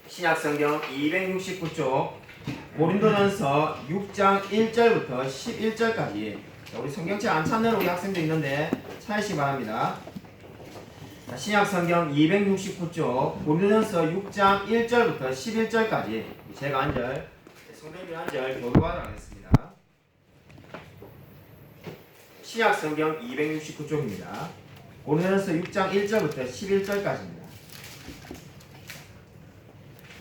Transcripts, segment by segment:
신약성경 269쪽 고린도전서 6장 1절부터 11절까지. 우리 성경책 안 찾는 우리 학생도 있는데 찾으시기 바랍니다. 신약성경 269쪽 고린도전서 6장 1절부터 11절까지 제가 한 절, 성도님이 한 절 교도하도록 하겠습니다. 신약성경 269쪽입니다. 고린도전서 6장 1절부터 11절까지입니다.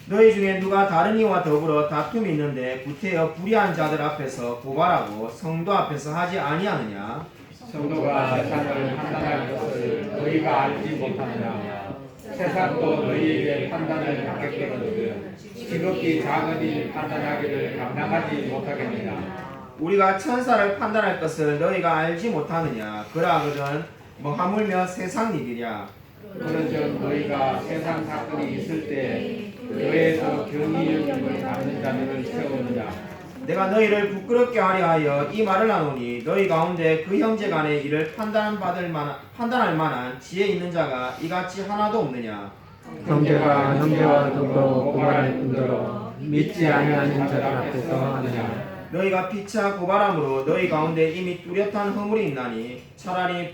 너희 중에 누가 다른 이와 더불어 다툼이 있는데 구태여 불의한 자들 앞에서 고발하고 성도 앞에서 하지 아니하느냐? 성도가 세상을 판단할 것을 너희가 알지 못하느냐? 세상도 너희에게 판단을 받겠거든 지극히 작은 일 판단하기를 감당하지 못하겠느냐? 우리가 천사를 판단할 것을 너희가 알지 못하느냐? 그러하거든 뭐 하물며 세상 일이랴. 그런즉 너희가 세상 사건이 있을 때 너희에서 경이여김을 받는 자들을 세우느냐? 내가 너희를 부끄럽게 하려 하여 이 말을 하노니 너희 가운데 그 형제 간의 일을 판단할 만한 지혜 있는 자가 이같이 하나도 없느냐? 형제가 형제와 더불어 고발할 뿐더러 믿지 아니하는 자들 앞에서 하느냐? 너희가 피차 고발함으로 너희 가운데 이미 뚜렷한 허물이 있나니 차라리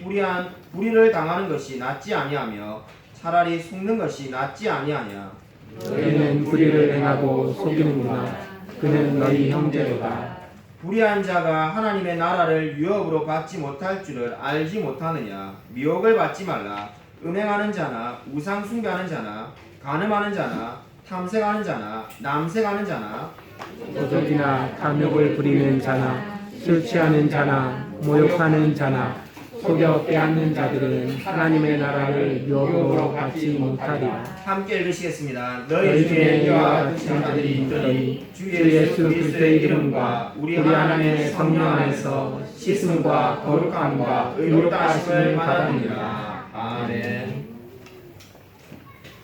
불의를 당하는 것이 낫지 아니하며 차라리 속는 것이 낫지 아니하냐? 너희는 불의를 행하고 속이는구나. 그는 너희 형제로다. 불의한 자가 하나님의 나라를 유업으로 받지 못할 줄을 알지 못하느냐? 미혹을 받지 말라. 음행하는 자나 우상 숭배하는 자나 간음하는 자나 탐색하는 자나 남색하는 자나 도적이나 탐욕을 부리는 자나 술 취하는 자나 모욕하는 자나 속여 빼앗는 자들은 하나님의 나라를 유업으로 받지 못하리라. 함께 읽으시겠습니다. 너희 중에 이와 같은 자들이 있더니 주 예수 그리스도의 이름과 우리 하나님의 성령 안에서 씻음과 거룩함과 의롭다 하심을 받았느니라. 아멘.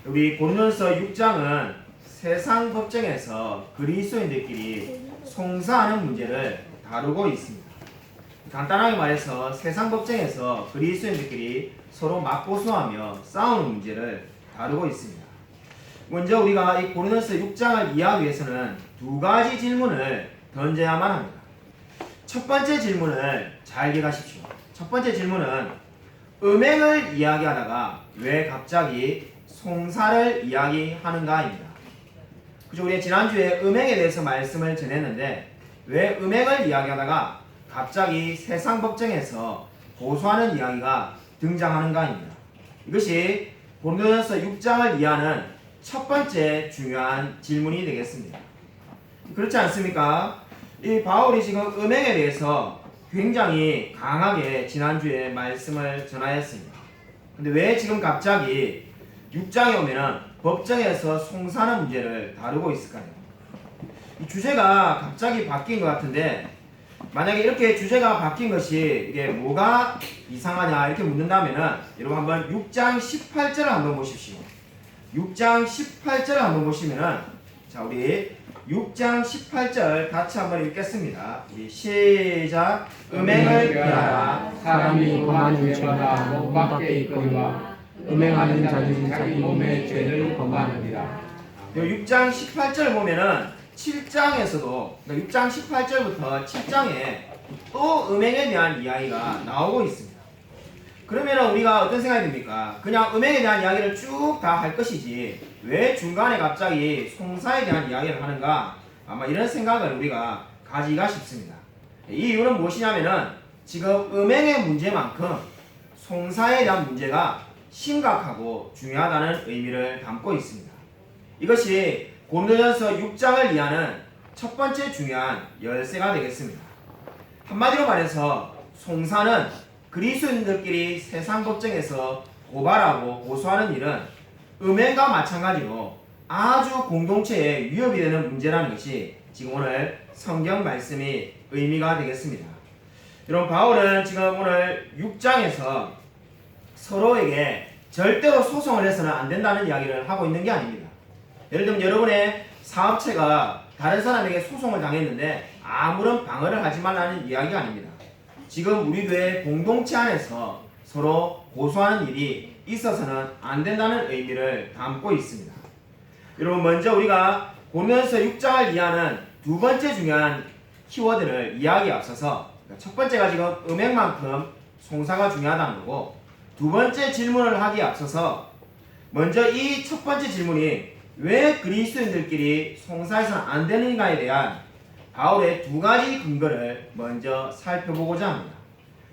우리 고린도전서 6장은 세상 법정에서 그리스도인들끼리 송사하는 문제를 다루고 있습니다. 간단하게 말해서 세상 법정에서 그리스도인들끼리 서로 맞고소하며 싸우는 문제를 다루고 있습니다. 먼저 우리가 이 고린도전서 6장을 이해하기 위해서는 두 가지 질문을 던져야만 합니다. 첫 번째 질문을 잘 기억하십시오. 첫 번째 질문은 음행을 이야기하다가 왜 갑자기 송사를 이야기하는가입니다. 그죠? 우리 지난주에 음행에 대해서 말씀을 전했는데 왜 음행을 이야기하다가 갑자기 세상 법정에서 고소하는 이야기가 등장하는가입니다. 이것이 고린도전서 6장을 이해하는 첫 번째 중요한 질문이 되겠습니다. 그렇지 않습니까? 이 바울이 지금 음행에 대해서 굉장히 강하게 지난주에 말씀을 전하였습니다. 근데 왜 지금 갑자기 6장에 오면은 법정에서 송사하는 문제를 다루고 있을까요? 이 주제가 갑자기 바뀐 것 같은데 만약에 이렇게 주제가 바뀐 것이 이게 뭐가 이상하냐 이렇게 묻는다면은 여러분 한번 6장 18절을 한번 보십시오. 6장 18절을 한번 보시면은 자 우리 6장 18절 같이 한번 읽겠습니다. 우리 시작. 음행을 피하라. 사람이 범하는 죄마다 몸 밖에 있거니와 음행하는 자는 자기 몸의 죄를 범하느니라. 6장 18절 보면은 7장에서도 6장 18절부터 7장에 또 음행에 대한 이야기가 나오고 있습니다. 그러면 우리가 어떤 생각이 듭니까? 그냥 음행에 대한 이야기를 쭉 다 할 것이지 왜 중간에 갑자기 송사에 대한 이야기를 하는가? 아마 이런 생각을 우리가 가지기가 쉽습니다. 이 이유는 무엇이냐면은 지금 음행의 문제만큼 송사에 대한 문제가 심각하고 중요하다는 의미를 담고 있습니다. 이것이 고린도전서 6장을 이해하는 첫 번째 중요한 열쇠가 되겠습니다. 한마디로 말해서 송사는 그리스도인들끼리 세상 법정에서 고발하고 고소하는 일은 음행과 마찬가지로 아주 공동체에 위협이 되는 문제라는 것이 지금 오늘 성경 말씀이 의미가 되겠습니다. 여러분 바울은 지금 오늘 6장에서 서로에게 절대로 소송을 해서는 안 된다는 이야기를 하고 있는 게 아닙니다. 예를 들면 여러분의 사업체가 다른 사람에게 소송을 당했는데 아무런 방어를 하지 말라는 이야기가 아닙니다. 지금 우리 교회 공동체 안에서 서로 고소하는 일이 있어서는 안 된다는 의미를 담고 있습니다. 여러분 먼저 우리가 보면서 6장을 이해하는 두 번째 중요한 키워드를 이야기에 앞서서 첫 번째가 지금 음행만큼 송사가 중요하다는 거고 두 번째 질문을 하기에 앞서서 먼저 이 첫 번째 질문이 왜 그리스도인들끼리 송사해서는 안 되는가에 대한 바울의 두 가지 근거를 먼저 살펴보고자 합니다.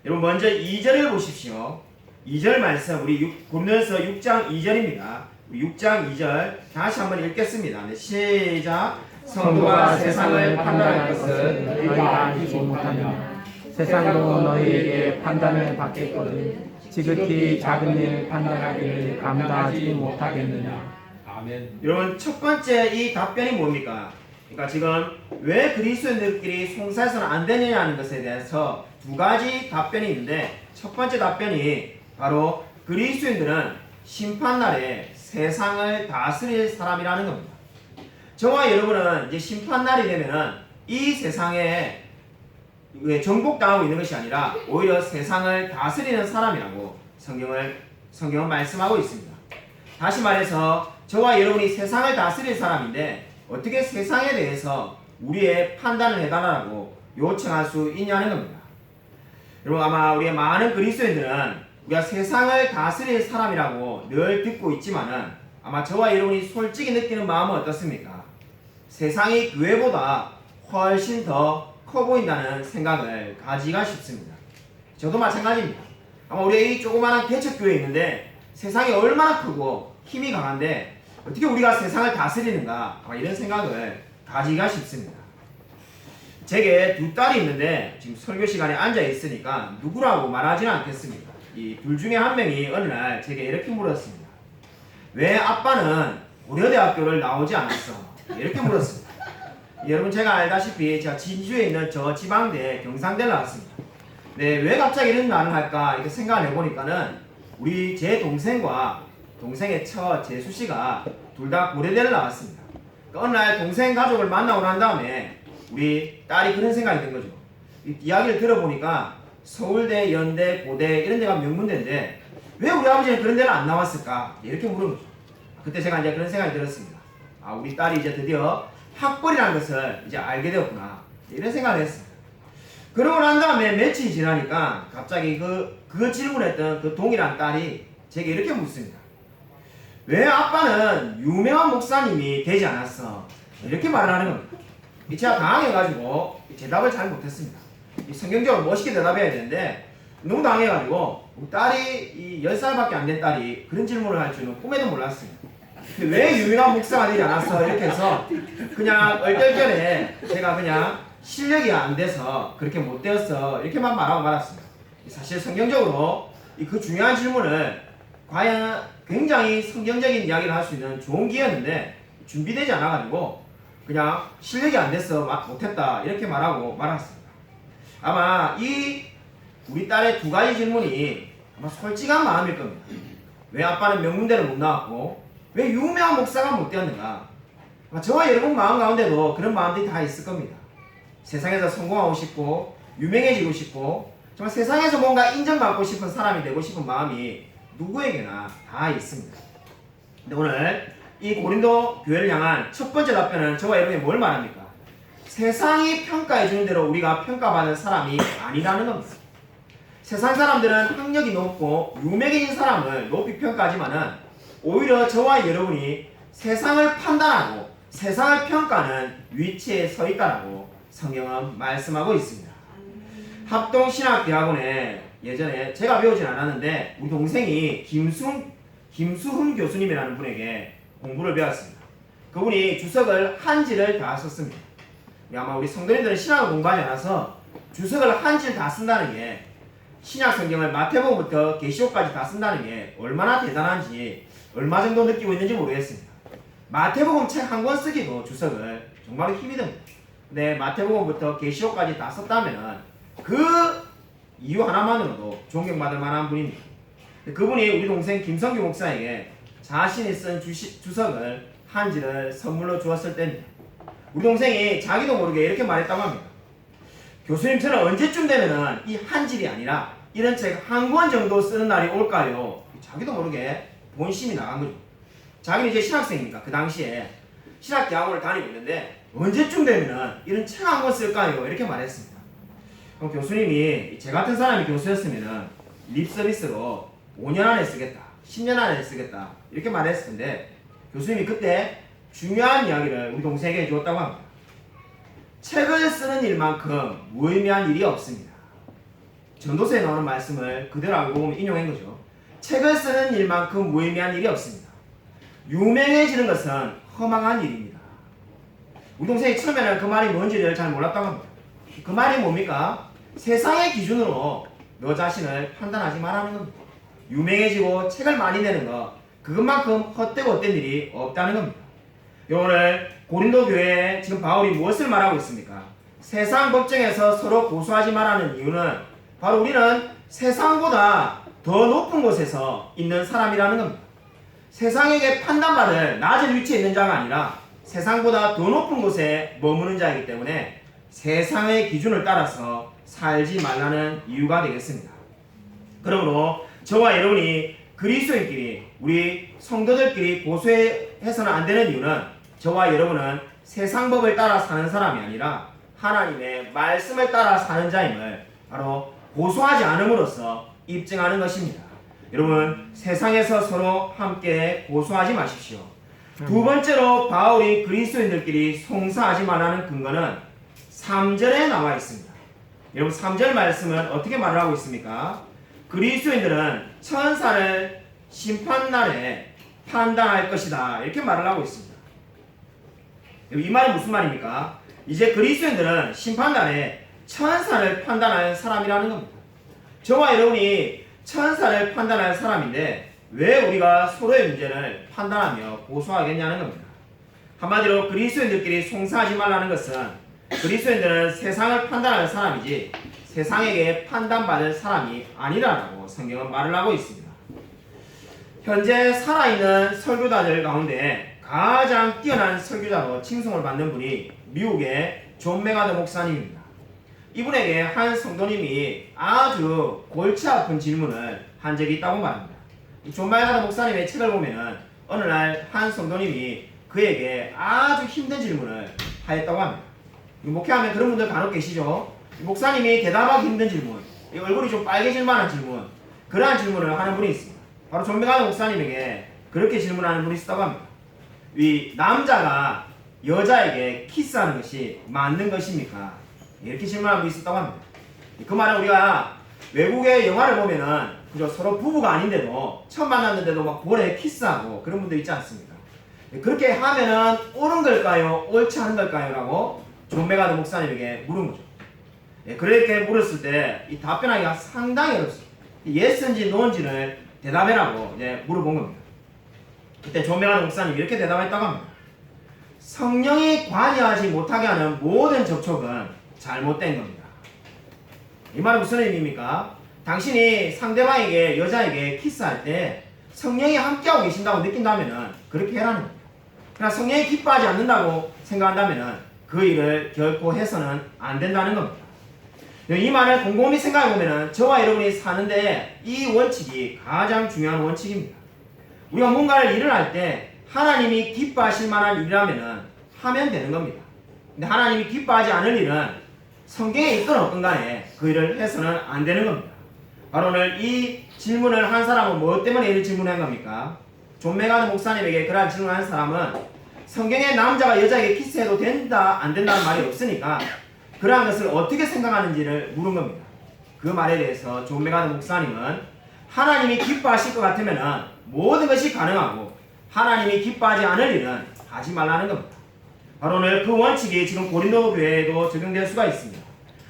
여러분 먼저 2절을 보십시오. 2절 말씀 우리 보면서 6장 2절입니다. 6장 2절 다시 한번 읽겠습니다. 네, 시작. 성도가 세상을 판단할 것은 너희가 알지 못하냐. 세상도 너희에게 판단을 받겠거든. 지극히 작은 일 판단하기를 감당하지 못하겠느냐. 아멘. 여러분 첫 번째 이 답변이 뭡니까? 그러니까 지금 왜 그리스도인들끼리 송사해서는 안 되느냐는 것에 대해서 두 가지 답변이 있는데 첫 번째 답변이 바로 그리스도인들은 심판날에 세상을 다스릴 사람이라는 겁니다. 저와 여러분은 이제 심판날이 되면은 이 세상에 정복당하고 있는 것이 아니라 오히려 세상을 다스리는 사람이라고 성경은 말씀하고 있습니다. 다시 말해서 저와 여러분이 세상을 다스릴 사람인데 어떻게 세상에 대해서 우리의 판단을 해달라고 요청할 수 있냐는 겁니다. 여러분 아마 우리의 많은 그리스도인들은 우리가 세상을 다스릴 사람이라고 늘 듣고 있지만은 아마 저와 여러분이 솔직히 느끼는 마음은 어떻습니까? 세상이 교회보다 훨씬 더 커 보인다는 생각을 가지가 싶습니다. 저도 마찬가지입니다. 아마 우리 이 조그마한 개척교회에 있는데 세상이 얼마나 크고 힘이 강한데 어떻게 우리가 세상을 다스리는가 아마 이런 생각을 가지가 싶습니다. 제게 두 딸이 있는데 지금 설교 시간에 앉아 있으니까 누구라고 말하지는 않겠습니다. 이 둘 중에 한 명이 어느 날 제게 이렇게 물었습니다. 왜 아빠는 고려대학교를 나오지 않았어? 이렇게 물었습니다. 여러분 제가 알다시피 제가 진주에 있는 저 지방대 경상대를 나왔습니다. 네, 왜 갑자기 이런 말을 할까 이렇게 생각을 해보니까는 우리 제 동생과 동생의 처 재수씨가 둘 다 고려대를 나왔습니다. 어느 날 동생 가족을 만나고 난 다음에 우리 딸이 그런 생각이 든 거죠. 이야기를 들어보니까 서울대, 연대, 고대 이런 데가 명문대인데 왜 우리 아버지는 그런 데를 안 나왔을까 이렇게 물은 거죠. 그때 제가 이제 그런 생각이 들었습니다. 아, 우리 딸이 이제 드디어 학벌이라는 것을 이제 알게 되었구나 이런 생각을 했습니다. 그러고 난 다음에 며칠이 지나니까 갑자기 그 질문했던 그 동일한 딸이 제게 이렇게 묻습니다. 왜 아빠는 유명한 목사님이 되지 않았어? 이렇게 말을 하는 겁니다. 제가 당황해가지고 대답을 잘 못했습니다. 성경적으로 멋있게 대답해야 되는데 너무 당황해가지고 우리 딸이 10살밖에 안 된 딸이 그런 질문을 할 줄은 꿈에도 몰랐습니다. 왜 유명한 목사가 되지 않았어? 이렇게 해서 그냥 얼떨결에 제가 그냥 실력이 안 돼서 그렇게 못 되었어 이렇게만 말하고 말았습니다. 사실 성경적으로 그 중요한 질문을 과연 굉장히 성경적인 이야기를 할 수 있는 좋은 기회였는데 준비되지 않아가지고 그냥 실력이 안 돼서 못했다 이렇게 말하고 말았습니다. 아마 이 우리 딸의 두 가지 질문이 아마 솔직한 마음일 겁니다. 왜 아빠는 명문대를 못 나왔고 왜 유명한 목사가 못 되었는가? 아마 저와 여러분 마음 가운데도 그런 마음들이 다 있을 겁니다. 세상에서 성공하고 싶고 유명해지고 싶고 정말 세상에서 뭔가 인정받고 싶은 사람이 되고 싶은 마음이 누구에게나 다 있습니다. 근데 오늘 이 고린도 교회를 향한 첫 번째 답변은 저와 여러분이 뭘 말합니까? 세상이 평가해주는 대로 우리가 평가받는 사람이 아니라는 겁니다. 세상 사람들은 학력이 높고 유명해진 사람을 높이 평가하지만은 오히려 저와 여러분이 세상을 판단하고 세상을 평가하는 위치에 서 있다라고 성경은 말씀하고 있습니다. 합동신학대학원에 예전에 제가 배우진 않았는데 우리 동생이 김수훈 교수님이라는 분에게 공부를 배웠습니다. 그분이 주석을 한지를 다 썼습니다. 아마 우리 성도님들은 신학을 공부하지 않아서 주석을 한지를 다 쓴다는 게 신약 성경을 마태복음부터 계시록까지 다 쓴다는 게 얼마나 대단한지 얼마 정도 느끼고 있는지 모르겠습니다. 마태복음 책 한 권 쓰기도 주석을 정말로 힘이 듭니다. 근데 마태복음부터 계시록까지 다 썼다면 그 이유 하나만으로도 존경받을 만한 분입니다. 그분이 우리 동생 김성규 목사에게 자신이 쓴 주석을 한지를 선물로 주었을 때입니다. 우리 동생이 자기도 모르게 이렇게 말했다고 합니다. 교수님 저는 언제쯤 되면은 이 한질이 아니라 이런 책 한 권 정도 쓰는 날이 올까요? 자기도 모르게 본심이 나간 거죠. 자기는 이제 신학생이니까 그 당시에 신학대학원을 다니고 있는데 언제쯤 되면은 이런 책 한 권 쓸까요? 이렇게 말했습니다. 그럼 교수님이 제 같은 사람이 교수였으면은 립 서비스로 5년 안에 쓰겠다, 10년 안에 쓰겠다 이렇게 말했을 텐데 교수님이 그때 중요한 이야기를 우리 동생에게 해주었다고 합니다. 책을 쓰는 일만큼 무의미한 일이 없습니다. 전도서에 나오는 말씀을 그대로 알고 보면 인용한 거죠. 책을 쓰는 일만큼 무의미한 일이 없습니다. 유명해지는 것은 허망한 일입니다. 우리 동생이 처음에는 그 말이 뭔지를 잘 몰랐다고 합니다. 그 말이 뭡니까? 세상의 기준으로 너 자신을 판단하지 말라는 겁니다. 유명해지고 책을 많이 내는 것, 그것만큼 헛되고 헛된 일이 없다는 겁니다. 오늘 고린도 교회에 지금 바울이 무엇을 말하고 있습니까? 세상 법정에서 서로 고소하지 말라는 이유는 바로 우리는 세상보다 더 높은 곳에서 있는 사람이라는 겁니다. 세상에게 판단받을 낮은 위치에 있는 자가 아니라 세상보다 더 높은 곳에 머무는 자이기 때문에 세상의 기준을 따라서 살지 말라는 이유가 되겠습니다. 그러므로 저와 여러분이 그리스도인끼리 우리 성도들끼리 고소해서는 안 되는 이유는 저와 여러분은 세상 법을 따라 사는 사람이 아니라 하나님의 말씀을 따라 사는 자임을 바로 고소하지 않음으로써 입증하는 것입니다. 여러분 세상에서 서로 함께 고소하지 마십시오. 두 번째로 바울이 그리스도인들끼리 송사하지 말라는 근거는 3절에 나와 있습니다. 여러분 3절 말씀은 어떻게 말을 하고 있습니까? 그리스도인들은 천사를 심판날에 판단할 것이다 이렇게 말을 하고 있습니다. 이 말은 무슨 말입니까? 이제 그리스도인들은 심판날에 천사를 판단할 사람이라는 겁니다. 저와 여러분이 천사를 판단할 사람인데 왜 우리가 서로의 문제를 판단하며 고소하겠냐는 겁니다. 한마디로 그리스도인들끼리 송사하지 말라는 것은 그리스도인들은 세상을 판단할 사람이지 세상에게 판단받을 사람이 아니라고 성경은 말을 하고 있습니다. 현재 살아있는 설교자들 가운데 가장 뛰어난 설교자로 칭송을 받는 분이 미국의 존 메가더 목사님입니다. 이분에게 한 성도님이 아주 골치 아픈 질문을 한 적이 있다고 말합니다. 존 메가더 목사님의 책을 보면은 어느 날 한 성도님이 그에게 아주 힘든 질문을 하였다고 합니다. 목회하면 그런 분들 간혹 계시죠? 목사님이 대답하기 힘든 질문, 얼굴이 좀 빨개질 만한 질문, 그러한 질문을 하는 분이 있습니다. 바로 존 메가더 목사님에게 그렇게 질문하는 분이 있다고 합니다. 이 남자가 여자에게 키스하는 것이 맞는 것입니까? 이렇게 질문하는 분이 있었다고 합니다. 그 말은 우리가 외국의 영화를 보면은 그죠? 서로 부부가 아닌데도 처음 만났는데도 막 볼에 키스하고 그런 분들 있지 않습니까? 그렇게 하면은 옳은 걸까요? 옳지 않은 걸까요? 라고 존 메가더 목사님에게 물은 거죠. 그렇게 물었을 때 이 답변하기가 상당히 어렵습니다. 예스인지 노인지를 대답해라고 이제 물어본 겁니다. 그때 존 메가더 목사님이 이렇게 대답했다고 합니다. 성령이 관여하지 못하게 하는 모든 접촉은 잘못된 겁니다. 이 말은 무슨 의미입니까? 당신이 상대방에게 여자에게 키스할 때 성령이 함께하고 계신다고 느낀다면은 그렇게 해라는 겁니다. 그러나 성령이 기뻐하지 않는다고 생각한다면은 그 일을 결코 해서는 안 된다는 겁니다. 이 말을 곰곰이 생각해 보면은 저와 여러분이 사는데 이 원칙이 가장 중요한 원칙입니다. 우리가 뭔가를 일을 할 때 하나님이 기뻐하실 만한 일이라면은 하면 되는 겁니다. 근데 하나님이 기뻐하지 않을 일은 성경에 있건 없건 간에 그 일을 해서는 안 되는 겁니다. 바로 오늘 이 질문을 한 사람은 무엇 때문에 이 질문을 한 겁니까? 존 메가더 목사님에게 그러한 질문을 한 사람은 성경에 남자가 여자에게 키스해도 된다 안 된다는 말이 없으니까 그러한 것을 어떻게 생각하는지를 물은 겁니다. 그 말에 대해서 존 메가더 목사님은 하나님이 기뻐하실 것 같으면 모든 것이 가능하고 하나님이 기뻐하지 않을 일은 하지 말라는 겁니다. 바로 오늘 그 원칙이 지금 고린도 교회에도 적용될 수가 있습니다.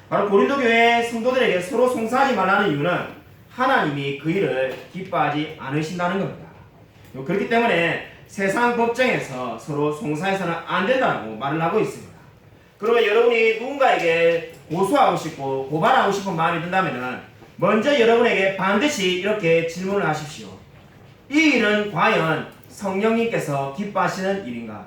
바로 고린도 교회 성도들에게 서로 송사하지 말라는 이유는 하나님이 그 일을 기뻐하지 않으신다는 겁니다. 그렇기 때문에 세상 법정에서 서로 송사해서는 안 된다고 말을 하고 있습니다. 그러면 여러분이 누군가에게 고소하고 싶고 고발하고 싶은 마음이 든다면 먼저 여러분에게 반드시 이렇게 질문을 하십시오. 이 일은 과연 성령님께서 기뻐하시는 일인가?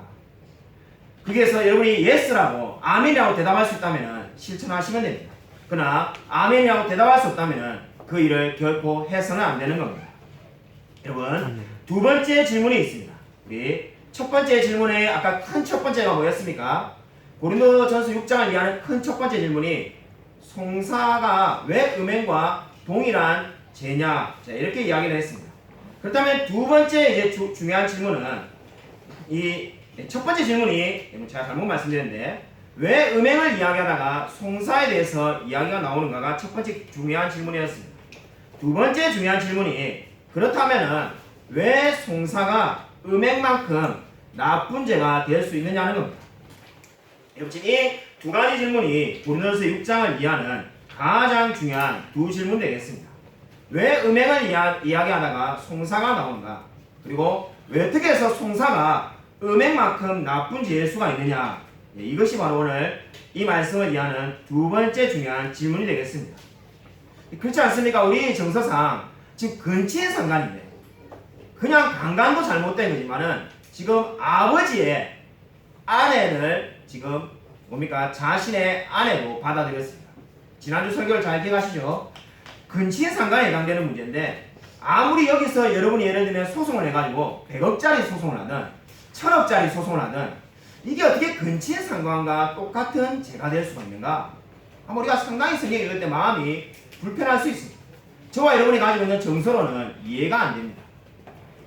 거기에서 여러분이 예스라고 아멘이라고 대답할 수 있다면 실천하시면 됩니다. 그러나 아멘이라고 대답할 수 없다면 그 일을 결코 해서는 안 되는 겁니다. 여러분 두 번째 질문이 있습니다. 우리 첫 번째 질문에 아까 큰 첫 번째가 뭐였습니까? 고린도전서 6장을 이해하는 큰 첫 번째 질문이 송사가 왜 음행과 동일한 죄냐? 자, 이렇게 이야기를 했습니다. 그렇다면 두 번째 이제 중요한 질문은 이 첫 번째 질문이 제가 잘못 말씀드렸는데 왜 음행을 이야기하다가 송사에 대해서 이야기가 나오는가가 첫 번째 중요한 질문이었습니다. 두 번째 중요한 질문이 그렇다면은 왜 송사가 음행만큼 나쁜 죄가 될 수 있느냐는 겁니다. 이 두 가지 질문이 고린도전서 6장을 이해하는 가장 중요한 두 질문 되겠습니다. 왜 음행을 이야기하다가 송사가 나오는가? 그리고 왜 어떻게 해서 송사가 음행만큼 나쁜 죄일 수가 있느냐? 이것이 바로 오늘 이 말씀을 이해하는 두 번째 중요한 질문이 되겠습니다. 그렇지 않습니까? 우리 정서상 지금 근친상간인데 그냥 강간도 잘못된 거지만은 지금 아버지의 아내를 지금 뭡니까? 자신의 아내로 받아들였습니다. 지난주 설교를 잘 기억하시죠? 근친상간에 해당되는 문제인데 아무리 여기서 여러분이 예를 들면 소송을 해가지고 100억짜리 소송을 하든 1000억짜리 소송을 하든 이게 어떻게 근친상간과 똑같은 죄가 될 수가 있는가? 아마 우리가 상당히 성경 읽을 때 마음이 불편할 수 있습니다. 저와 여러분이 가지고 있는 정서로는 이해가 안 됩니다.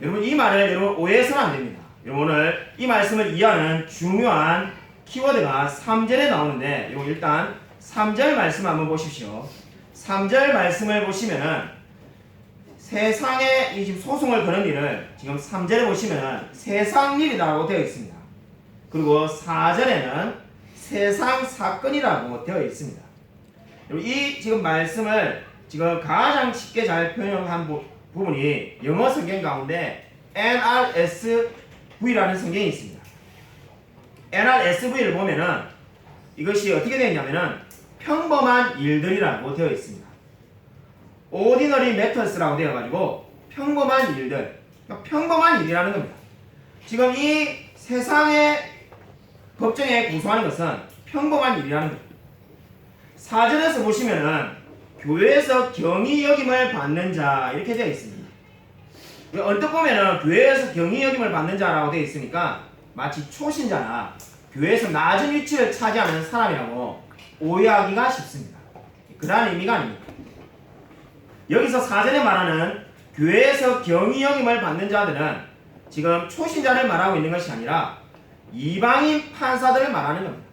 여러분 이 말을 여러분 오해해서는 안 됩니다. 여러분 오늘 이 말씀을 이해하는 중요한 키워드가 3절에 나오는데 이거 일단 3절 말씀 한번 보십시오. 3절 말씀을 보시면은 세상에 이 지금 소송을 거는 일을 지금 3절에 보시면은 세상 일이라고 되어 있습니다. 그리고 4절에는 세상 사건이라고 되어 있습니다. 이 지금 말씀을 지금 가장 쉽게 잘 표현한 부분이 영어 성경 가운데 NRSV라는 성경이 있습니다. NRSV를 보면은 이것이 어떻게 되어 있냐면은 평범한 일들이라고 되어 있습니다. Ordinary Matters라고 되어가지고 평범한 일들, 그러니까 평범한 일이라는 겁니다. 지금 이 세상의 법정에 고소하는 것은 평범한 일이라는 겁니다. 4절에서 보시면은 교회에서 경위 여김을 받는 자 이렇게 되어 있습니다. 언뜻 보면은 교회에서 경위 여김을 받는 자라고 되어 있으니까 마치 초신자나 교회에서 낮은 위치를 차지하는 사람이라고 오해하기가 쉽습니다. 그러한 의미가 아닙니다. 여기서 4절에 말하는 교회에서 경위 여김을 받는 자들은 지금 초신자를 말하고 있는 것이 아니라 이방인 판사들을 말하는 겁니다.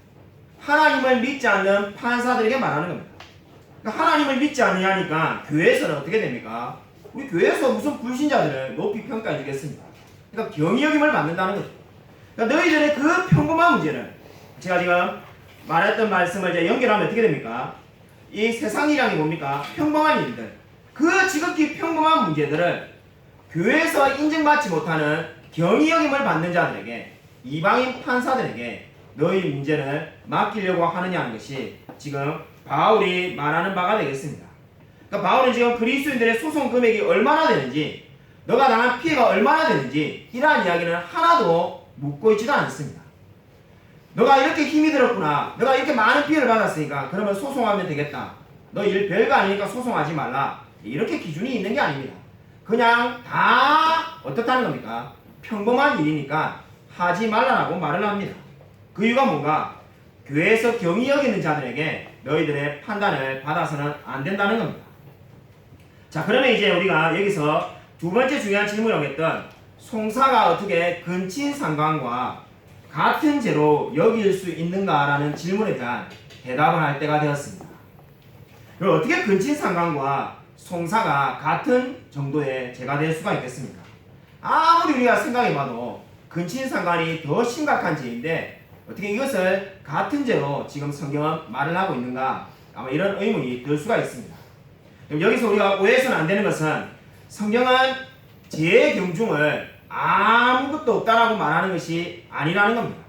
하나님을 믿지 않는 판사들에게 말하는 겁니다. 그러니까 하나님을 믿지 않느냐니까 교회에서는 어떻게 됩니까? 우리 교회에서 무슨 불신자들을 높이 평가해 주겠습니까? 그러니까 경위 여김을 받는다는 거죠. 그러니까 너희들의 그 평범한 문제를 제가 지금 말했던 말씀을 이제 연결하면 어떻게 됩니까? 이 세상 일이란 게 뭡니까? 평범한 일들. 그 지극히 평범한 문제들을 교회에서 인정받지 못하는 경위 여김을 받는 자들에게 이방인 판사들에게 너희 문제를 맡기려고 하느냐는 것이 지금 바울이 말하는 바가 되겠습니다. 그러니까 바울은 지금 그리스도인들의 소송 금액이 얼마나 되는지 너가 당한 피해가 얼마나 되는지 이러한 이야기는 하나도 묻고 있지도 않습니다. 너가 이렇게 힘이 들었구나. 너가 이렇게 많은 피해를 받았으니까 그러면 소송하면 되겠다. 너 일 별거 아니니까 소송하지 말라. 이렇게 기준이 있는 게 아닙니다. 그냥 다 어떻다는 겁니까? 평범한 일이니까 하지 말라라고 말을 합니다. 그 이유가 뭔가? 교회에서 경위 여기는 자들에게 너희들의 판단을 받아서는 안 된다는 겁니다. 자, 그러면 이제 우리가 여기서 두 번째 중요한 질문이라고 했던 송사가 어떻게 근친상간과 같은 죄로 여길 수 있는가라는 질문에 대한 대답을 할 때가 되었습니다. 그럼 어떻게 근친상간과 송사가 같은 정도의 죄가 될 수가 있겠습니까? 아무리 우리가 생각해봐도 근친상간이 더 심각한 죄인데 어떻게 이것을 같은 죄로 지금 성경은 말을 하고 있는가? 아마 이런 의문이 들 수가 있습니다. 그럼 여기서 우리가 오해해서는 안 되는 것은 성경은 죄의 경중을 아무것도 없다라고 말하는 것이 아니라는 겁니다.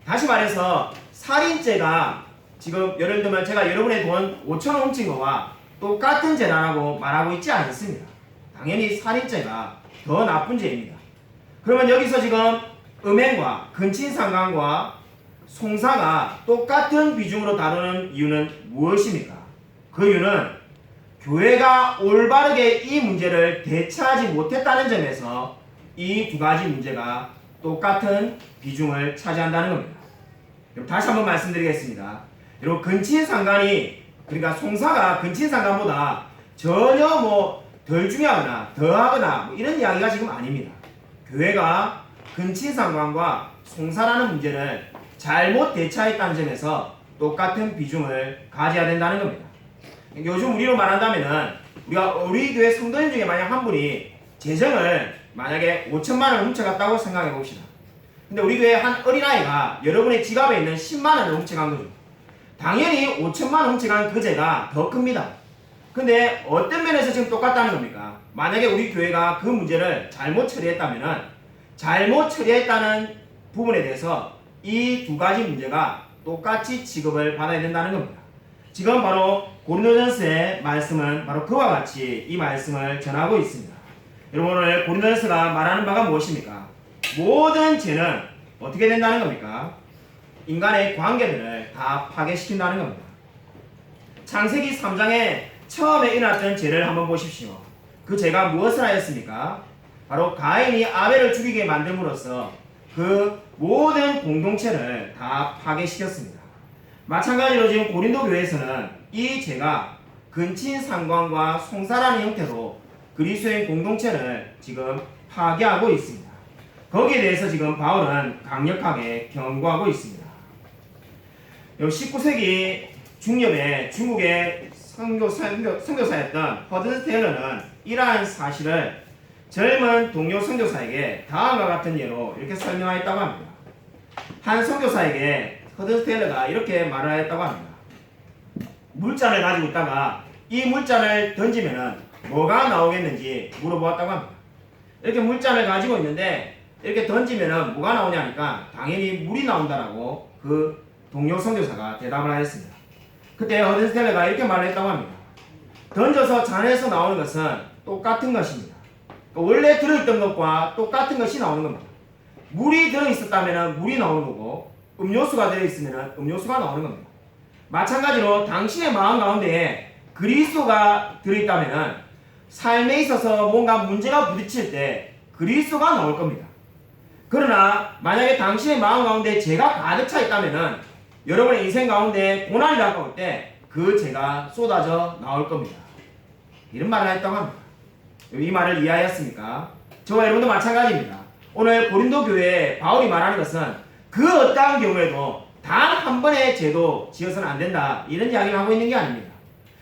다시 말해서 살인죄가 지금 예를 들면 제가 여러분의 돈 5,000원 훔친 거와 똑같은 죄라고 말하고 있지 않습니다. 당연히 살인죄가 더 나쁜 죄입니다. 그러면 여기서 지금 음행과 근친상간과 송사가 똑같은 비중으로 다루는 이유는 무엇입니까? 그 이유는 교회가 올바르게 이 문제를 대처하지 못했다는 점에서 이 두 가지 문제가 똑같은 비중을 차지한다는 겁니다. 그럼 다시 한번 말씀드리겠습니다. 여러분 근친상간이 그러니까 송사가 근친상간보다 전혀 뭐 덜 중요하거나 더하거나 뭐 이런 이야기가 지금 아닙니다. 교회가 근친상간과 송사라는 문제를 잘못 대처했다는 점에서 똑같은 비중을 가져야 된다는 겁니다. 요즘 우리로 말한다면은 우리 교회 성도님 중에 만약 한 분이 재정을 만약에 5천만 원 훔쳐갔다고 생각해 봅시다. 근데 우리 교회 한 어린아이가 여러분의 지갑에 있는 10만 원을 훔쳐간 거죠. 당연히 5천만 원 훔쳐간 그 죄가 더 큽니다. 근데 어떤 면에서 지금 똑같다는 겁니까? 만약에 우리 교회가 그 문제를 잘못 처리했다면은 잘못 처리했다는 부분에 대해서 이 두 가지 문제가 똑같이 취급을 받아야 된다는 겁니다. 지금 바로 고린도전서의 말씀은 바로 그와 같이 이 말씀을 전하고 있습니다. 여러분 오늘 고린도전서가 말하는 바가 무엇입니까? 모든 죄는 어떻게 된다는 겁니까? 인간의 관계들을 다 파괴시킨다는 겁니다. 창세기 3장에 처음에 일어났던 죄를 한번 보십시오. 그 죄가 무엇을 하였습니까? 바로 가인이 아벨을 죽이게 만듦으로써 그 모든 공동체를 다 파괴시켰습니다. 마찬가지로 지금 고린도 교회에서는 이 죄가 근친상간과 송사라는 형태로 그리스도인 공동체를 지금 파괴하고 있습니다. 거기에 대해서 지금 바울은 강력하게 경고하고 있습니다. 19세기 중엽에 중국의 선교사였던 허든 테일러는 이러한 사실을 젊은 동료 선교사에게 다음과 같은 예로 이렇게 설명하였다고 합니다. 한 선교사에게 허든 테일러가 이렇게 말을 하였다고 합니다. 물잔을 가지고 있다가 이 물잔을 던지면은 뭐가 나오겠는지 물어보았다고 합니다. 이렇게 물잔을 가지고 있는데 이렇게 던지면은 뭐가 나오냐니까 당연히 물이 나온다라고 그 동료 선교사가 대답을 하였습니다. 그때 허든 테일러가 이렇게 말을 했다고 합니다. 던져서 잔에서 나오는 것은 똑같은 것입니다. 원래 들어있던 것과 똑같은 것이 나오는 겁니다. 물이 들어있었다면 물이 나오는 거고 음료수가 들어있으면 음료수가 나오는 겁니다. 마찬가지로 당신의 마음 가운데에 그리스도가 들어있다면 삶에 있어서 뭔가 문제가 부딪힐 때 그리스도가 나올 겁니다. 그러나 만약에 당신의 마음 가운데 죄가 가득 차 있다면 여러분의 인생 가운데 고난이 다가올 때 그 죄가 쏟아져 나올 겁니다. 이런 말을 했다고 합니다. 이 말을 이해하였습니까? 저와 여러분도 마찬가지입니다. 오늘 고린도 교회에 바울이 말하는 것은 그 어떠한 경우에도 단 한 번의 죄도 지어서는 안 된다 이런 이야기를 하고 있는 게 아닙니다.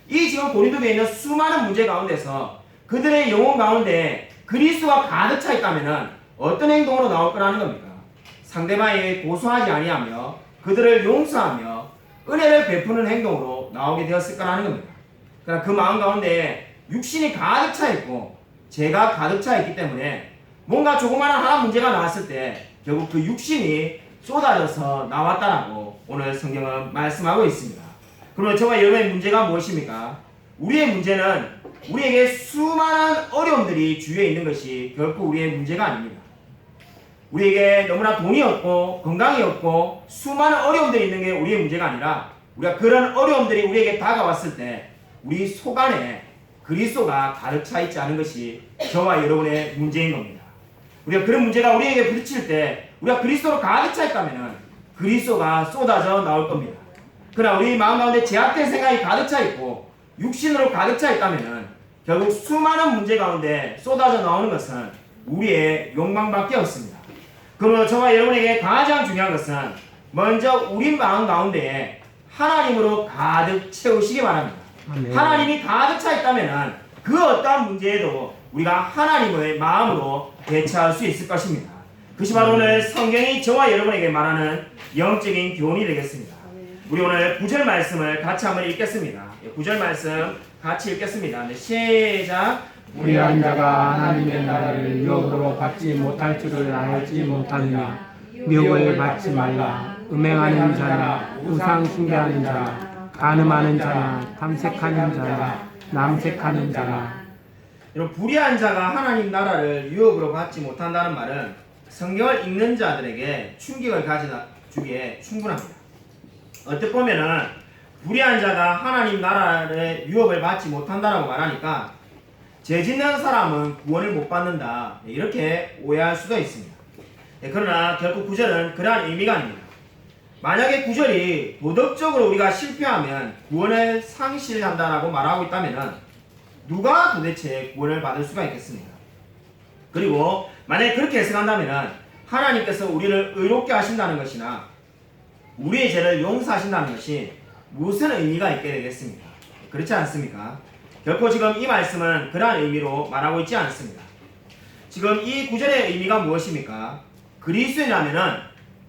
이 지금 고린도 교회에 있는 수많은 문제 가운데서 그들의 영혼 가운데 그리스도가 가득 차 있다면 어떤 행동으로 나올 거라는 겁니까? 상대방에게 고소하지 아니하며 그들을 용서하며 은혜를 베푸는 행동으로 나오게 되었을 거라는 겁니다. 그러나 그 마음 가운데 육신이 가득 차 있고 죄가 가득 차 있기 때문에 뭔가 조그마한 하나 문제가 나왔을 때 결국 그 육신이 쏟아져서 나왔다라고 오늘 성경은 말씀하고 있습니다. 그러면 저와 여러분의 문제가 무엇입니까? 우리의 문제는 우리에게 수많은 어려움들이 주위에 있는 것이 결코 우리의 문제가 아닙니다. 우리에게 너무나 돈이 없고 건강이 없고 수많은 어려움들이 있는 게 우리의 문제가 아니라 우리가 그런 어려움들이 우리에게 다가왔을 때 우리 속 안에 그리스도가 가득 차 있지 않은 것이 저와 여러분의 문제인 겁니다. 우리가 그런 문제가 우리에게 부딪힐 때 우리가 그리스도로 가득 차 있다면 그리스도가 쏟아져 나올 겁니다. 그러나 우리 마음 가운데 제약된 생각이 가득 차 있고 육신으로 가득 차 있다면 결국 수많은 문제 가운데 쏟아져 나오는 것은 우리의 욕망밖에 없습니다. 그러므로 저와 여러분에게 가장 중요한 것은 먼저 우리 마음 가운데에 하나님으로 가득 채우시기 바랍니다. 아멘. 하나님이 가득 차 있다면 그 어떠한 문제에도 우리가 하나님의 마음으로 대처할 수 있을 것입니다. 그것이 바로 오늘 성경이 저와 여러분에게 말하는 영적인 교훈이 되겠습니다. 우리 오늘 9절 말씀을 같이 한번 읽겠습니다. 9절 말씀 같이 읽겠습니다. 네, 시작. 불의한 자가 하나님의 나라를 유업으로 받지 못할 줄을 알지 못하느냐. 유업을 받지 말라. 음행하는 자나 우상 숭배하는 자나 간음하는 자나 탐색하는 자나 남색하는 자나. 여러분 불의한 자가 하나님 나라를 유업으로 받지 못한다는 말은 성경을 읽는 자들에게 충격을 가져다 주기에 충분합니다. 어떻게 보면은 불의한 자가 하나님 나라의 유업을 받지 못한다라고 말하니까 죄 짓는 사람은 구원을 못 받는다 이렇게 오해할 수도 있습니다. 그러나 결국 구절은 그러한 의미가 아닙니다. 만약에 구절이 도덕적으로 우리가 실패하면 구원을 상실한다라고 말하고 있다면 누가 도대체 구원을 받을 수가 있겠습니까? 그리고 만약에 그렇게 해석한다면 하나님께서 우리를 의롭게 하신다는 것이나 우리의 죄를 용서하신다는 것이 무슨 의미가 있게 되겠습니까? 그렇지 않습니까? 결코 지금 이 말씀은 그러한 의미로 말하고 있지 않습니다. 지금 이 구절의 의미가 무엇입니까? 그리스도인이라면은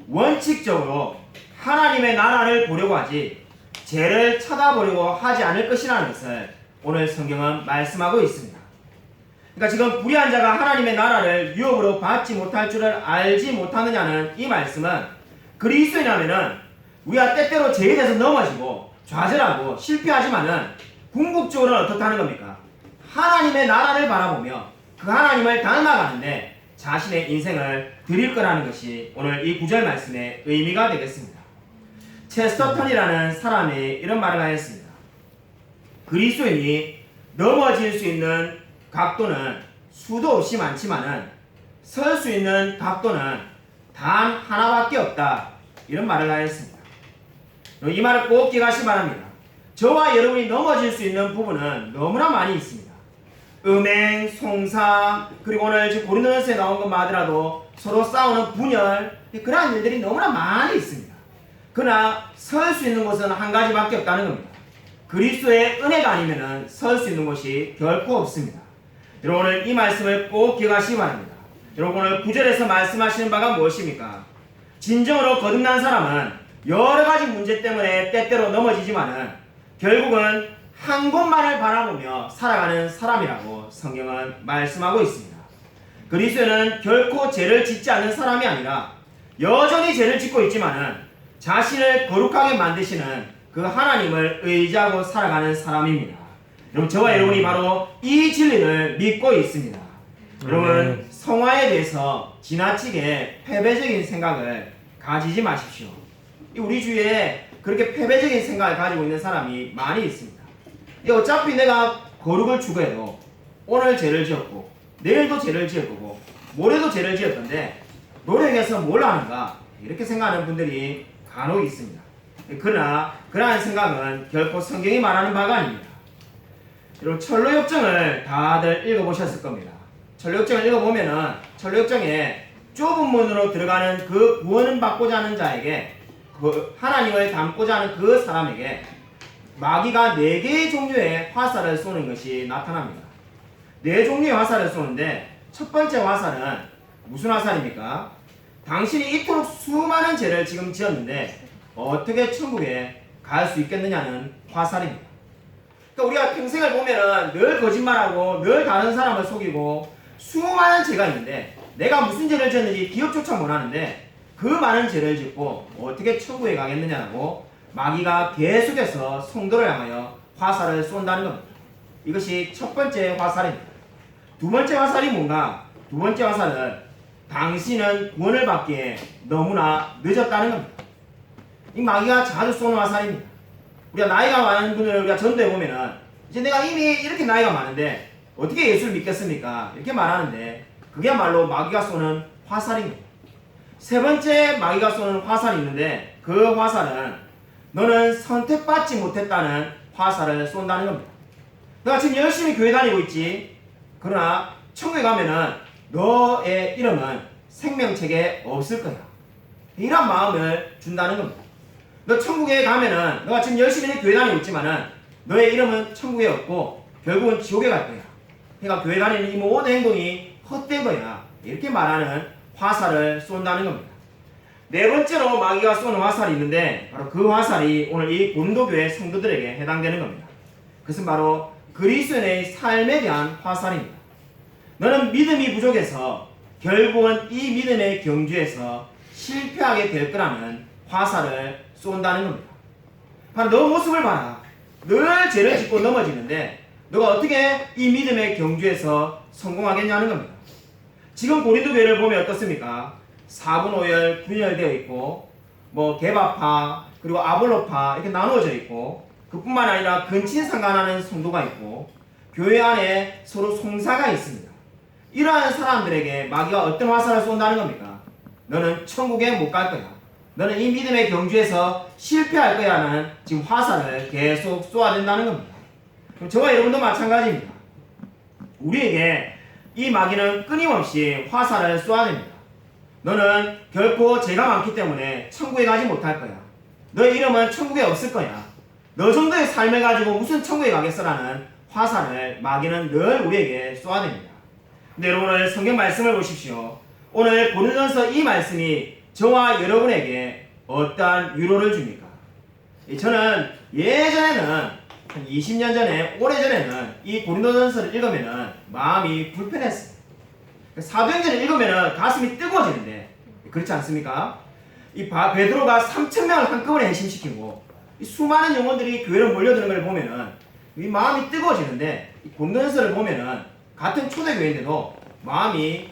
원칙적으로 하나님의 나라를 보려고 하지 죄를 쳐다보려고 하지 않을 것이라는 것을 오늘 성경은 말씀하고 있습니다. 그러니까 지금 불의한 자가 하나님의 나라를 유업으로 받지 못할 줄을 알지 못하느냐는 이 말씀은 그리스도인이라면은 우리가 때때로 죄에 대해서 넘어지고 좌절하고 실패하지만은 궁극적으로는 어떻다는 겁니까? 하나님의 나라를 바라보며 그 하나님을 닮아가는데 자신의 인생을 드릴 거라는 것이 오늘 이 구절 말씀의 의미가 되겠습니다. 체스터턴이라는 사람이 이런 말을 하였습니다. 그리스도인이 넘어질 수 있는 각도는 수도 없이 많지만은 설 수 있는 각도는 단 하나밖에 없다. 이런 말을 하였습니다. 이 말을 꼭 기억하시기 바랍니다. 저와 여러분이 넘어질 수 있는 부분은 너무나 많이 있습니다. 음행, 송사, 그리고 오늘 지금 고린도전서에 나온 것만 하더라도 서로 싸우는 분열, 그러한 일들이 너무나 많이 있습니다. 그러나 설 수 있는 곳은 한 가지밖에 없다는 겁니다. 그리스도의 은혜가 아니면 설 수 있는 곳이 결코 없습니다. 여러분 오늘 이 말씀을 꼭 기억하시기 바랍니다. 여러분 오늘 9절에서 말씀하시는 바가 무엇입니까? 진정으로 거듭난 사람은 여러 가지 문제 때문에 때때로 넘어지지만은 결국은 한 곳만을 바라보며 살아가는 사람이라고 성경은 말씀하고 있습니다. 그리스도는 결코 죄를 짓지 않는 사람이 아니라 여전히 죄를 짓고 있지만은 자신을 거룩하게 만드시는 그 하나님을 의지하고 살아가는 사람입니다. 여러분 저와 여러분이 바로 이 진리를 믿고 있습니다. 여러분 성화에 대해서 지나치게 패배적인 생각을 가지지 마십시오. 우리 주위에 그렇게 패배적인 생각을 가지고 있는 사람이 많이 있습니다. 어차피 내가 거룩을 추구해도 오늘 죄를 지었고 내일도 죄를 지을 거고 모레도 죄를 지을 건데 노력해서 뭘 하는가 이렇게 생각하는 분들이 간혹 있습니다. 그러나 그러한 생각은 결코 성경이 말하는 바가 아닙니다. 여러분 철로역정을 다들 읽어보셨을 겁니다. 철로역정을 읽어보면은 철로역정에 좁은 문으로 들어가는 그 구원을 받고자 하는 자에게 그 하나님을 닮고자 하는 그 사람에게 마귀가 4개의 종류의 화살을 쏘는 것이 나타납니다. 4종류의 화살을 쏘는데 첫 번째 화살은 무슨 화살입니까? 당신이 이토록 수많은 죄를 지금 지었는데 어떻게 천국에 갈 수 있겠느냐는 화살입니다. 그러니까 우리가 평생을 보면은 늘 거짓말하고 늘 다른 사람을 속이고 수많은 죄가 있는데 내가 무슨 죄를 지었는지 기억조차 못하는데 그 많은 죄를 짓고 어떻게 천국에 가겠느냐고 마귀가 계속해서 성도를 향하여 화살을 쏜다는 겁니다. 이것이 첫 번째 화살입니다. 두 번째 화살이 뭔가? 두 번째 화살은 당신은 구원을 받기에 너무나 늦었다는 겁니다. 이 마귀가 자주 쏘는 화살입니다. 우리가 나이가 많은 분을 우리가 전도해 보면은 이제 내가 이미 이렇게 나이가 많은데 어떻게 예수를 믿겠습니까? 이렇게 말하는데 그게야말로 마귀가 쏘는 화살입니다. 세 번째 마귀가 쏘는 화살이 있는데 그 화살은 너는 선택받지 못했다는 화살을 쏜다는 겁니다. 너가 지금 열심히 교회 다니고 있지. 그러나 천국에 가면은 너의 이름은 생명책에 없을 거야. 이런 마음을 준다는 겁니다. 너 천국에 가면은 너가 지금 열심히 교회 다니고 있지만은 너의 이름은 천국에 없고 결국은 지옥에 갈 거야. 그러니까 교회 다니는 이 모든 행동이 헛된 거야. 이렇게 말하는 화살을 쏜다는 겁니다. 네 번째로 마귀가 쏘는 화살이 있는데 바로 그 화살이 오늘 이 고린도교회 성도들에게 해당되는 겁니다. 그것은 바로 그리스도인의 삶에 대한 화살입니다. 너는 믿음이 부족해서 결국은 이 믿음의 경주에서 실패하게 될 거라는 화살을 쏜다는 겁니다. 바로 너 모습을 봐라. 늘 죄를 짓고 넘어지는데 너가 어떻게 이 믿음의 경주에서 성공하겠냐는 겁니다. 지금 고린도 교회를 보면 어떻습니까? 4분 5열 분열되어 있고 개바파 그리고 아볼로파 이렇게 나누어져 있고 그뿐만 아니라 근친상간하는 성도가 있고 교회 안에 서로 송사가 있습니다. 이러한 사람들에게 마귀가 어떤 화살을 쏜다는 겁니까? 너는 천국에 못 갈 거야. 너는 이 믿음의 경주에서 실패할 거야라는 지금 화살을 계속 쏘아댄다는 겁니다. 그럼 저와 여러분도 마찬가지입니다. 우리에게 이 마귀는 끊임없이 화살을 쏘아댑니다. 너는 결코 죄가 많기 때문에 천국에 가지 못할 거야. 너의 이름은 천국에 없을 거야. 너 정도의 삶을 가지고 무슨 천국에 가겠어라는 화살을 마귀는 늘 우리에게 쏘아댑니다. 근데 여러분 오늘 성경 말씀을 보십시오. 오늘 고린도전서 이 말씀이 저와 여러분에게 어떠한 위로를 줍니까? 저는 예전에는 한 20년 전에 오래전에는 이 고린도전서를 읽으면 마음이 불편했어요. 사도행전을 읽으면 가슴이 뜨거워지는데 그렇지 않습니까? 이 베드로가 3,000명을 한꺼번에 해심시키고 이 수많은 영혼들이 교회로 몰려드는 걸 보면은 이 마음이 뜨거워지는데 이 고린도전서를 보면은 같은 초대교회인데도 마음이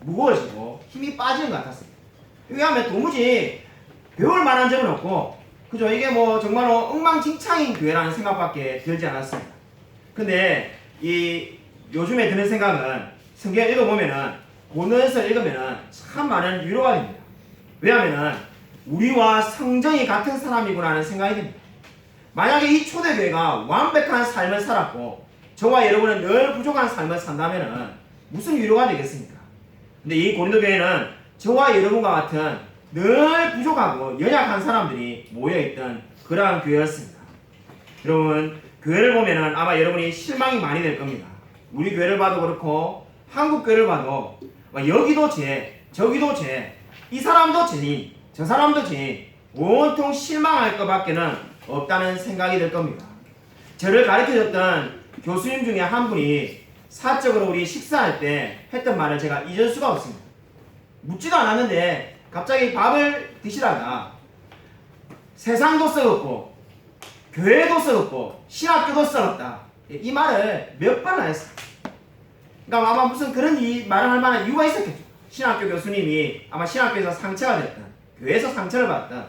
무거워지고 힘이 빠지는 것 같았습니다. 왜냐하면 도무지 배울 만한 점은 없고 그죠? 이게 뭐 정말로 엉망진창인 교회라는 생각밖에 들지 않았습니다. 근데 이 요즘에 드는 생각은 성경 읽어보면은 고린도전서 읽으면은 참 많은 위로가 됩니다. 왜냐하면은 우리와 성정이 같은 사람이구나 하는 생각이 듭니다. 만약에 이 초대교회가 완벽한 삶을 살았고 저와 여러분은 늘 부족한 삶을 산다면은 무슨 위로가 되겠습니까? 근데 이 고린도 교회는 저와 여러분과 같은 늘 부족하고 연약한 사람들이 모여있던 그러한 교회였습니다. 여러분 교회를 보면은 아마 여러분이 실망이 많이 될 겁니다. 우리 교회를 봐도 그렇고 한국 교회를 봐도 여기도 죄, 저기도 죄, 이 사람도 죄니 저 사람도 죄니 온통 실망할 것밖에는 없다는 생각이 들 겁니다. 저를 가르쳐줬던 교수님 중에 한 분이 사적으로 우리 식사할 때 했던 말을 제가 잊을 수가 없습니다. 묻지도 않았는데 갑자기 밥을 드시다가 세상도 썩었고 교회도 썩었고 신학교도 썩었다. 이 말을 몇 번을 했어요. 그러니까 아마 무슨 그런 말을 할 만한 이유가 있었겠죠. 신학교 교수님이 아마 신학교에서 상처가 됐든 교회에서 상처를 받든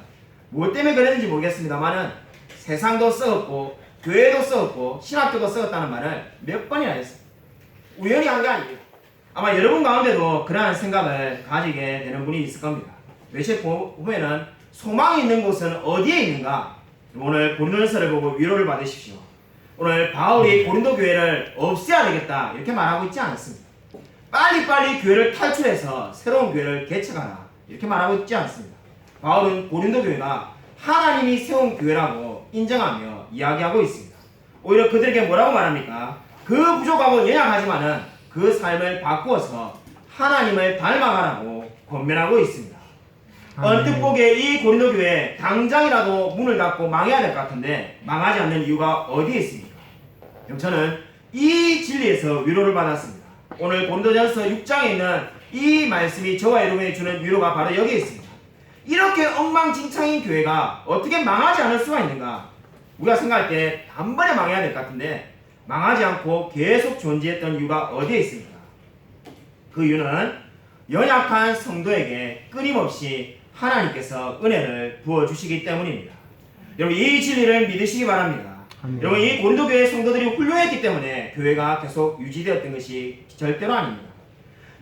뭐 때문에 그랬는지 모르겠습니다만은 세상도 썩었고 교회도 썩었고 신학교도 썩었다는 말을 몇 번이나 했어요. 우연히 한 게 아닙니다. 아마 여러분 가운데도 그러한 생각을 가지게 되는 분이 있을 겁니다. 몇시 보면은 소망이 있는 곳은 어디에 있는가? 오늘 고린도전서를 보고 위로를 받으십시오. 오늘 바울이 고린도 교회를 없애야 되겠다 이렇게 말하고 있지 않습니다. 빨리빨리 교회를 탈출해서 새로운 교회를 개척하라 이렇게 말하고 있지 않습니다. 바울은 고린도 교회가 하나님이 세운 교회라고 인정하며 이야기하고 있습니다. 오히려 그들에게 뭐라고 말합니까? 그 부족하고 연약하지만은 그 삶을 바꾸어서 하나님을 닮아가라고 권면하고 있습니다. 언뜻 보기에 이 고린도 교회 당장이라도 문을 닫고 망해야 될 것 같은데 망하지 않는 이유가 어디에 있습니까? 저는 이 진리에서 위로를 받았습니다. 오늘 고린도전서 6장에 있는 이 말씀이 저와 여러분에게 주는 위로가 바로 여기에 있습니다. 이렇게 엉망진창인 교회가 어떻게 망하지 않을 수가 있는가? 우리가 생각할 때 단번에 망해야 될 것 같은데 망하지 않고 계속 존재했던 이유가 어디에 있습니까? 그 이유는 연약한 성도에게 끊임없이 하나님께서 은혜를 부어주시기 때문입니다. 여러분 이 진리를 믿으시기 바랍니다. 여러분 이 고린도 교회 성도들이 훌륭했기 때문에 교회가 계속 유지되었던 것이 절대로 아닙니다.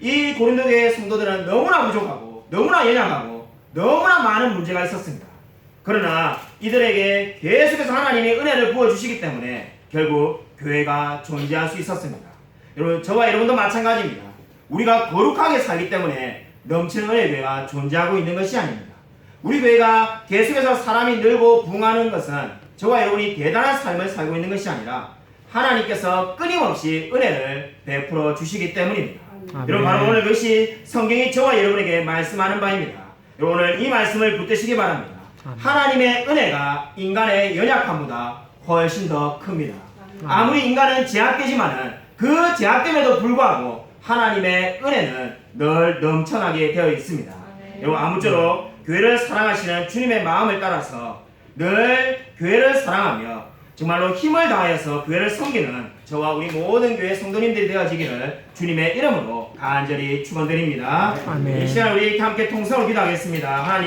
이 고린도 교회 성도들은 너무나 부족하고 너무나 연약하고 너무나 많은 문제가 있었습니다. 그러나 이들에게 계속해서 하나님이 은혜를 부어주시기 때문에 결국 교회가 존재할 수 있었습니다. 여러분 저와 여러분도 마찬가지입니다. 우리가 거룩하게 살기 때문에 넘치는 은혜 교회가 존재하고 있는 것이 아닙니다. 우리 교회가 계속해서 사람이 늘고 부흥하는 것은 저와 여러분이 대단한 삶을 살고 있는 것이 아니라 하나님께서 끊임없이 은혜를 베풀어 주시기 때문입니다. 여러분 바로 오늘 그것이 성경이 저와 여러분에게 말씀하는 바입니다. 여러분 오늘 이 말씀을 붙드시기 바랍니다. 하나님의 은혜가 인간의 연약함보다 훨씬 더 큽니다. 아무리 인간은 제약되지만은 그 제약됨에도 불구하고 하나님의 은혜는 늘 넘쳐나게 되어 있습니다. 여러분 아무쪼록 교회를 사랑하시는 주님의 마음을 따라서 늘 교회를 사랑하며 정말로 힘을 다하여서 교회를 섬기는 저와 우리 모든 교회 성도님들이 되어지기를 주님의 이름으로 간절히 축원드립니다. 이 시간 우리 함께 통성을 기도하겠습니다. 하나님